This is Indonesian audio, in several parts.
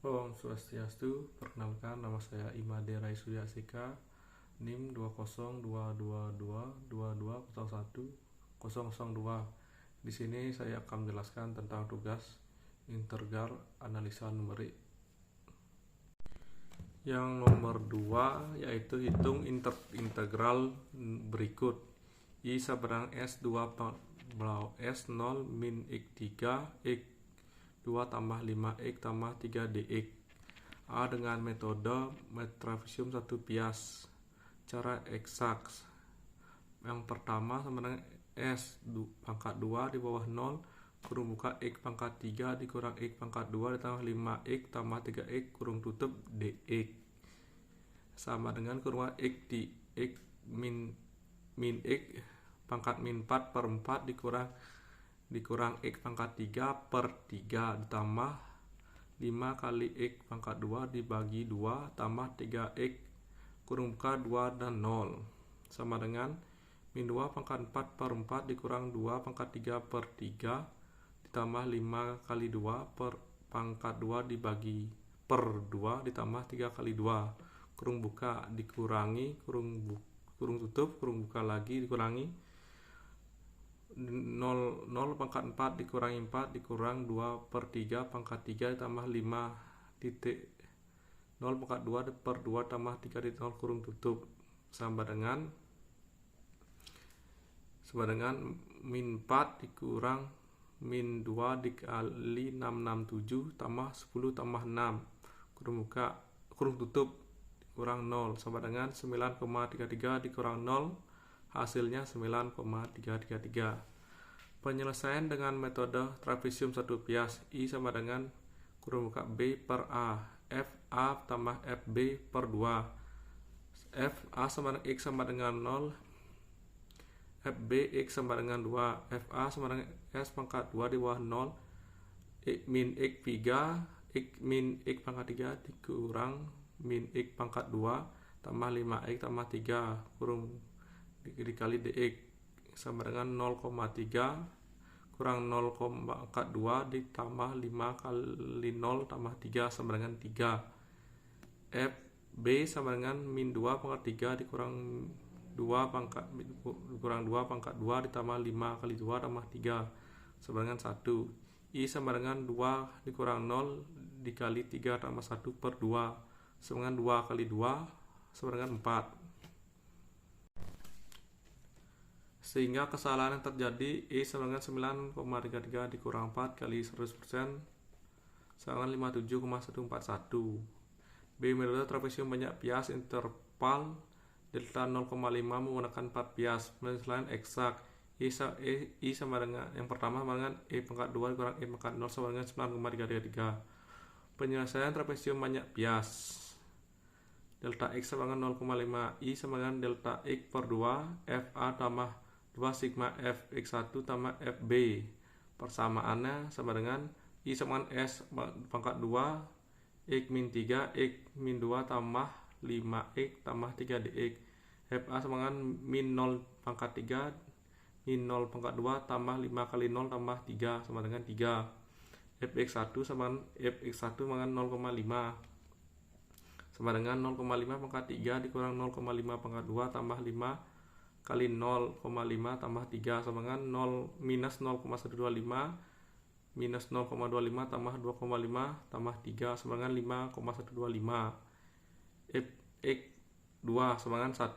Om Swastiastu, perkenalkan nama saya Imade Raisuya Sika, NIM 2022222010002. Di sini saya akan menjelaskan tentang tugas integral analisa numerik. Yang nomor 2 yaitu hitung integral berikut. I sama S 2 S0 min X3 X 2 tambah 5X tambah 3 DX. A dengan metode Metrafisium 1 bias. Cara eksak. Yang pertama sama dengan S pangkat 2 di bawah 0 kurung buka X pangkat 3 dikurang X pangkat 2 ditambah 5X tambah 3X kurung tutup DX. Sama dengan kurung X di X min X pangkat min 4 per 4 dikurang X pangkat 3 per 3 ditambah 5 kali X pangkat 2 dibagi 2 tambah 3X kurung buka 2 dan 0 sama dengan min 2 pangkat 4 per 4 dikurang 2 pangkat 3 per 3 ditambah 5 kali 2 per pangkat 2 dibagi per 2 ditambah 3 kali 2 kurung buka dikurangi kurung tutup kurung buka lagi dikurangi 0 pangkat 4 dikurangi 4 dikurang 2 per 3 pangkat 3 ditambah 5 titik 0 pangkat 2 per 2 tambah 3 titik 0 kurung tutup sama dengan min 4 dikurang min 2 dikali 667 tambah 10 tambah 6 kurung tutup dikurang 0 sama dengan 9,33 dikurang 0 hasilnya 9,333. Penyelesaian dengan metode trapesium 1 bias. I sama dengan kurung buka B per A. F A tambah F B per 2. F A sama dengan X sama dengan 0. F B X sama dengan 2. F A sama dengan S pangkat 2 di bawah 0. X min X 3. X min X pangkat 3 dikurang min X pangkat 2 tambah 5X tambah 3 kurung dikali DX sama dengan 0,3 kurang 0,2 ditambah 5 kali 0 tambah 3 sama dengan 3. F B sama dengan min 2 pangkat 3 dikurang 2 pangkat 2 ditambah 5 kali 2 tambah 3 sama dengan 1. I sama dengan 2 dikurang 0 dikali 3 tambah 1 per 2 sama dengan 2 kali 2 sama dengan 4. Sehingga kesalahan yang terjadi I sama dengan 9,33 dikurang 4 kali 100% sama dengan 57,141. B metode trapesium banyak bias interval delta 0,5 menggunakan 4 bias. Penyelesaian eksak I sama dengan yang pertama sama dengan E pangkat 2 dikurang E pangkat 0 sama dengan 9,333. Penyelesaian trapesium banyak bias. Delta X sama dengan 0,5 I sama dengan delta X per 2 FA tambah 2 sigma F X1 tambah FB. Persamaannya sama dengan I sama dengan S pangkat 2 X min 3 X min 2 tambah 5X tambah 3 DX. FA sama dengan min 0 pangkat 3 min 0 pangkat 2 tambah 5 kali 0 tambah 3 sama dengan 3. Fx1 sama Fx1 sama dengan 0,5 sama dengan 0,5 pangkat 3 dikurang 0,5 pangkat 2 tambah 5 kali 0,5 tambah 3 sama dengan 0 minus 0,125 minus 0,25 tambah 2,5 tambah 3 sama dengan 5,125. X2 sama dengan 1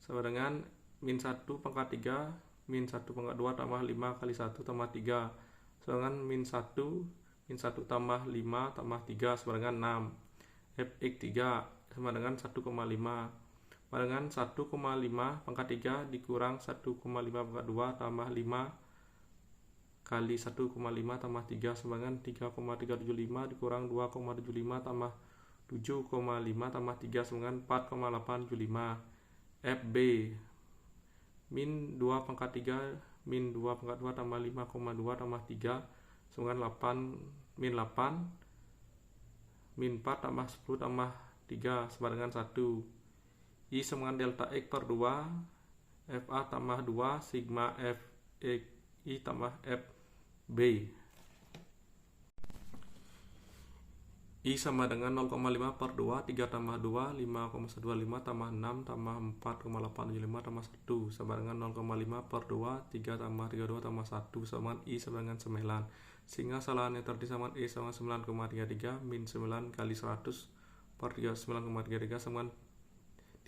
sama dengan min 1 pangkat 3 min 1 pangkat 2 tambah 5 kali 1 tambah 3 sama dengan min 1 tambah 5 tambah 3 sama dengan 6. Fx3 sama dengan 1,5 sama dengan 1,5 pangkat 3 dikurang 1,5 pangkat 2 tambah 5 kali 1,5 tambah 3 sama dengan 3,375 dikurang 2,75 tambah 7,5 tambah 3 sama dengan 4,875. Fb min 2 pangkat 3 min 2 pangkat 2 tambah 5,2 tambah 3 sama dengan 8 min 8 min 4 tambah 10 tambah 3 sama dengan 1. I sama dengan delta X per 2 FA tambah 2 sigma F X I tambah FB. I sama dengan 0,5 per 2, 3 tambah 2, 5,125 tambah 6 tambah 4,875 tambah 1 sama dengan 0,5 per 2, 3 tambah 32 tambah 1 sama dengan I sama dengan 9. Sehingga kesalahan yang terjadi sama I sama 9,33 min 9 kali 100 per 9,33 sama dengan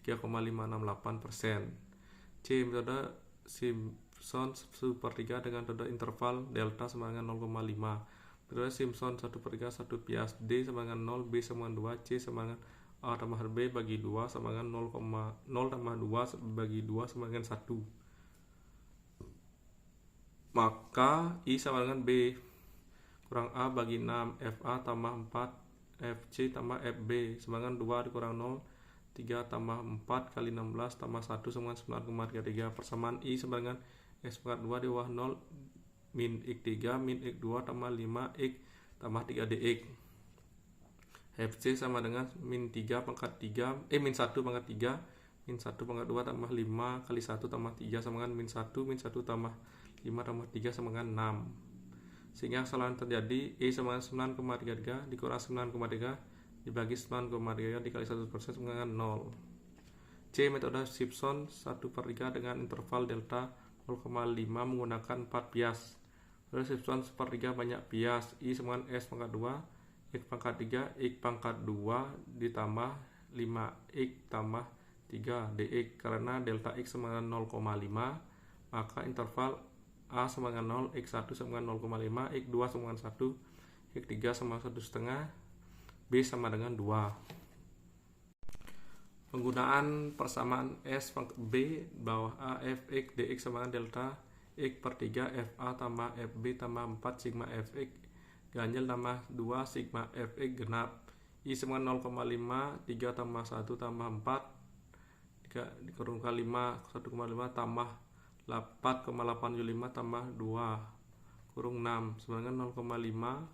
3,568%. C. Metode Simpson 1/3 dengan metode interval delta sama dengan 0,5. Metode Simpson 1/3 1 bias D sama dengan 0, B sama dengan 2, C sama dengan A tambah B bagi 2 sama dengan 0 tambah 2 bagi 2 sama dengan 1. Maka I sama dengan B kurang A bagi 6, FA tambah 4, FC tambah FB sama dengan 2 dikurang 0, 3 tambah 4 kali 16 tambah 1 sama dengan 9,33. Persamaan I sama dengan X pangkat 2 di bawah 0 min X3 min X2 tambah 5X tambah 3DX. FC sama dengan min 3 pangkat 3 min 1 pangkat 3 min 1 pangkat 2 tambah 5 kali 1 tambah 3 sama dengan min 1 tambah 5 tambah 3 sama dengan 6. Sehingga kesalahan terjadi E sama dengan 9,33 dikurang 9,3 dibagi 9,3 dikali 100% sama dengan 0. C. Metode Simpson 1/3 dengan interval delta 0,5 menggunakan 4 bias. Metode Simpson 1/3 banyak bias. I sama dengan S pangkat 2 X pangkat 3 X pangkat 2 ditambah 5X tambah 3 DX. Karena delta X sama dengan 0,5 maka interval A sama dengan 0, X1 sama dengan 0,5, X2 sama dengan 1, X3 sama 1,5, B sama dengan 2. Penggunaan persamaan S B bawah A F X DX sama dengan delta X per 3 FA tambah FB tambah 4 sigma FX ganjil tambah 2 sigma FX genap. I sama dengan 0,5, 3 tambah 1 tambah 4 dikurungkan 5, 1,5 tambah 4,875 tambah 2 kurung 6 sama dengan 0,5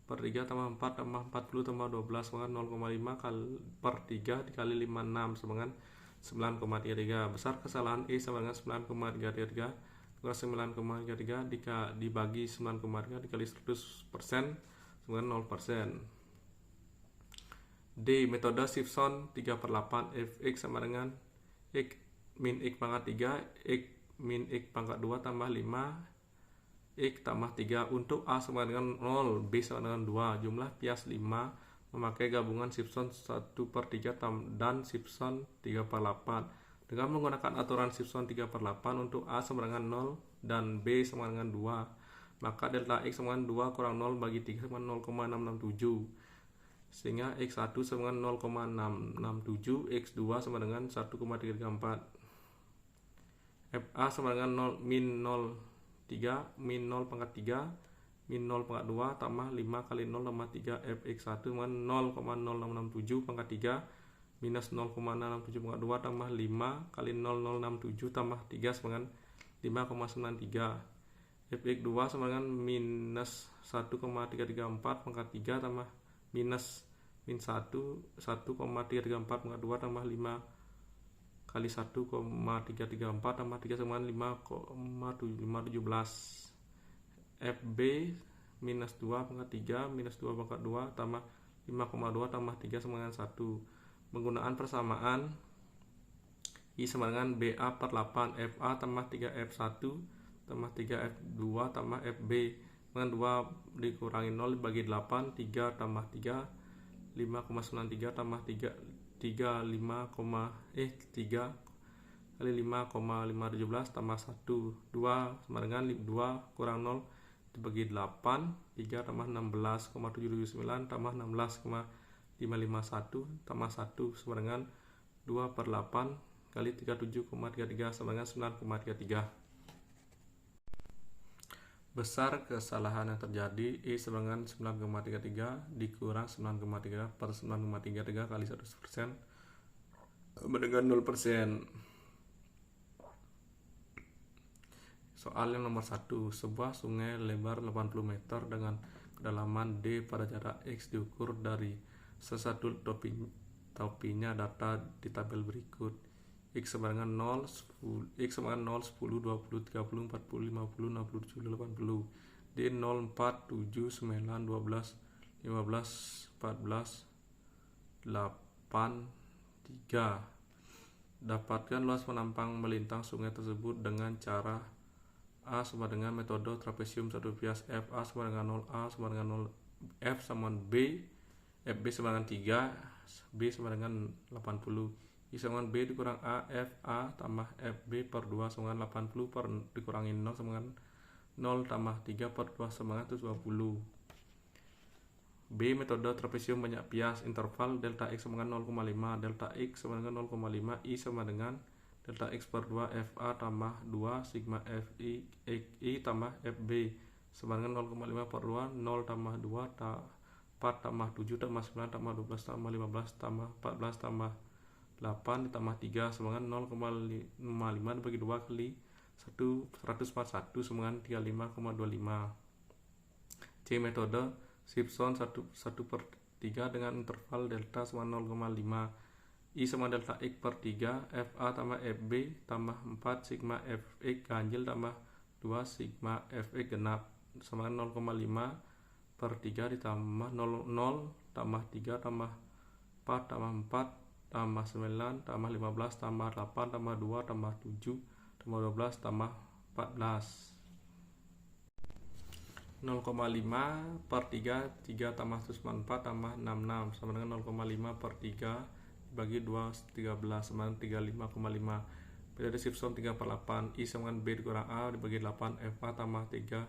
per 3 tambah 4 tambah 40 tambah 12 sama dengan 0,5 per 3 dikali 56 sama dengan 9,33. Besar kesalahan E sama dengan 9,33 kurang 9,33 dibagi 9,3 dikali 100% sama dengan 0%. D. Metode Simpson 3/8 Fx sama dengan X min X pangkat 3 X min X pangkat 2 tambah 5 X tambah 3 untuk A sama dengan 0, B sama dengan 2. Jumlah bias 5 memakai gabungan Simpson 1/3 dan Simpson 3/8. Dengan menggunakan aturan Simpson 3/8 untuk A sama dengan 0 dan B sama dengan 2, maka delta X sama dengan 2 kurang 0 bagi 3 sama 0,667. Sehingga X1 sama dengan 0,667, X2 sama dengan 1,334. FA sama dengan 0 min 0,3 min 0 pangkat 3 min 0 pangkat 2 tambah 5 kali 0 tambah 3 Fx1 dengan 0,0667 pangkat 3 minus 0,667 pangkat 2 tambah 5 kali 0067 tambah 3 sama dengan 5,93. Fx2 sama dengan minus 1,334 pangkat 3 tambah minus min 1,334 pangkat 2 tambah 5 kali 1,334 tambah 3 sama dengan 5,517. FB minus 2 pangkat 3 minus 2 pangkat 2 tambah 5,2 tambah 3 sama dengan 1. Penggunaan persamaan I sama dengan BA per 8 FA tambah 3F1 tambah 3F2 tambah FB dengan 2 dikurangi 0 dibagi 8 3 tambah 3 5,93 tambah 3 3 kali 5,517 tambah 1 2 sama dengan 2 kurang 0 dibagi 8 3 tambah 16,779 tambah 16,551 tambah 1 sama dengan 2 per 8 kali 37,33 sama dengan 9,33. Besar kesalahan yang terjadi I sama dengan 9,33 dikurang 9,3 per 9,33 kali 100% sama dengan 0%. Soal yang nomor 1. Sebuah sungai lebar 80 meter dengan kedalaman D pada jarak X diukur dari sesatu topinya data di tabel berikut. X sama dengan 0, 10, 10, 20, 30, 40, 50, 60, 70, 80. D 0, 4, 7, 9, 12, 15, 14, 8, 3. Dapatkan luas penampang melintang sungai tersebut dengan cara A sama dengan metode trapesium satu bias F A sama dengan 0, A sama dengan 0, F sama B, FB sama dengan 3, B sama dengan 80, I sama dengan B dikurang A, F A tambah FB per 2 sama dengan 80 per dikurangi 0 sama dengan 0 tambah 3 per 2 sama dengan 120. B metode trapesium banyak bias interval delta X sama dengan 0,5, delta X sama dengan 0,5, I sama dengan delta X per 2 FA tambah 2 sigma FI tambah FB sama dengan 0,5 per 2, 0 tambah 2 4 tambah 7 tambah 9 tambah 12 tambah 15 tambah 14 tambah 8 ditambah 3 sama dengan 0,55 dibagi 2 kali 141 sama dengan 35,25. C metode Simpson 1/3 dengan interval delta sama 0,5, I sama delta X per 3, FA tambah FB tambah 4 sigma FX ganjil tambah 2 sigma FX genap sama 0,5 per 3 ditambah 0 tambah 3 tambah 4 tambah 4 tambah 9 tambah 15 tambah 8 tambah 2 tambah 7 tambah 12 tambah 14. 0,5 per 3, 3 tambah 194 tambah 66 sama dengan 0,5 per 3 dibagi 2, 13 sama dengan 35,5. Periode Simpson 3/8, I sama dengan B dikurang A dibagi 8, FA tambah 3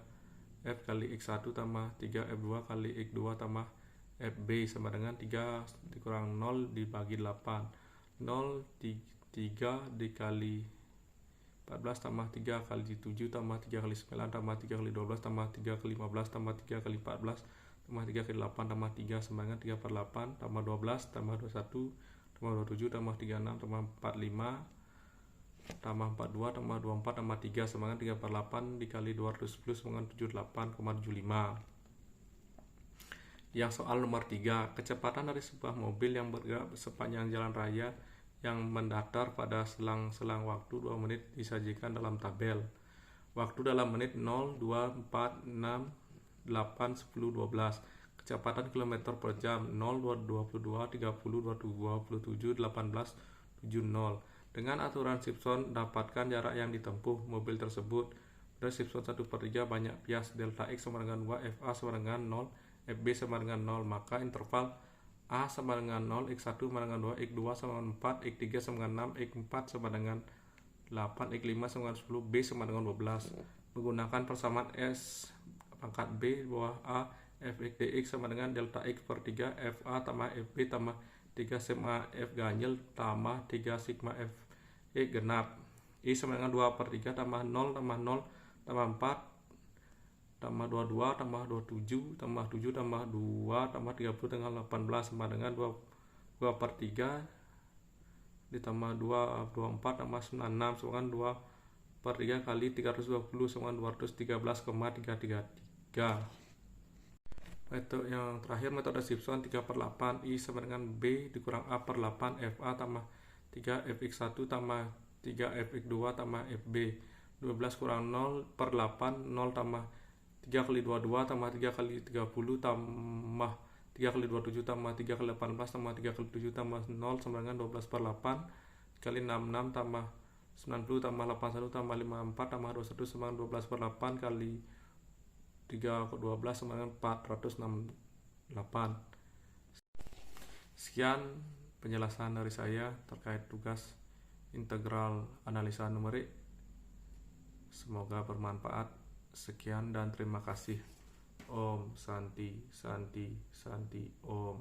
F kali X1 tambah 3 F2 kali X2 tambah FB sama dengan 3 dikurang 0 dibagi 8, 0, 3 dikali 14 tambah 3 kali 7 tambah 3 kali 9 tambah 3 kali 12 tambah 3 kali 15 tambah 3 kali 14 tambah 3 kali 8 tambah 3 sama dengan 3/8 tambah 12 tambah 21 tambah 27 tambah 36 tambah 45 tambah 42 tambah 24 tambah 3 sama dengan 3/8 dikali 210 sama dengan 78,75. Yang soal nomor 3, kecepatan dari sebuah mobil yang bergerak sepanjang jalan raya yang mendatar pada selang-selang waktu 2 menit disajikan dalam tabel. Waktu dalam menit 0, 2, 4, 6, 8, 10, 12. Kecepatan kilometer per jam 0, 2, 22, 30, 27, 18, 70. Dengan aturan Simpson, dapatkan jarak yang ditempuh mobil tersebut. Dari Simpson 1/3 banyak bias delta X sama dengan 2, FA sama dengan 0, FB sama dengan 0, maka interval A sama dengan 0, X1 sama dengan 2, X2 sama dengan 4, X3 sama dengan 6, X4 sama dengan 8, X5 sama dengan 10, B sama dengan 12. Menggunakan persamaan S pangkat B bawah A, Fx dx sama dengan delta X per 3, FA tambah FB tambah 3 sigma F ganjil tambah 3 sigma Fx genap, I sama dengan 2/3 tambah 0 tambah 0 tambah 4 tambah 22 tambah 27 tambah 7 tambah 2 tambah 30 dengan 18 sama dengan 2/3 ditambah 2, 24 tambah 96 sama dengan 2/3 kali 320 sama dengan 213,333. Metode yang terakhir metode Simpson 3/8, I sama dengan B dikurang A per 8, FA tambah 3 Fx1 tambah 3 Fx2 tambah FB 12 kurang 0 per 8, 0 tambah 3 kali 22 tambah 3 kali 30 tambah 3 kali 27 tambah 3 kali 18 tambah 3 kali 7 tambah 0 sama dengan 12/8 kali 66 tambah 90 tambah 81 tambah 54 tambah 21 sama dengan 12/8 kali 3 ke 12 sama dengan 468. Sekian penjelasan dari saya terkait tugas integral analisa numerik. Semoga bermanfaat. Sekian dan terima kasih. Om Santi Santi Santi Om.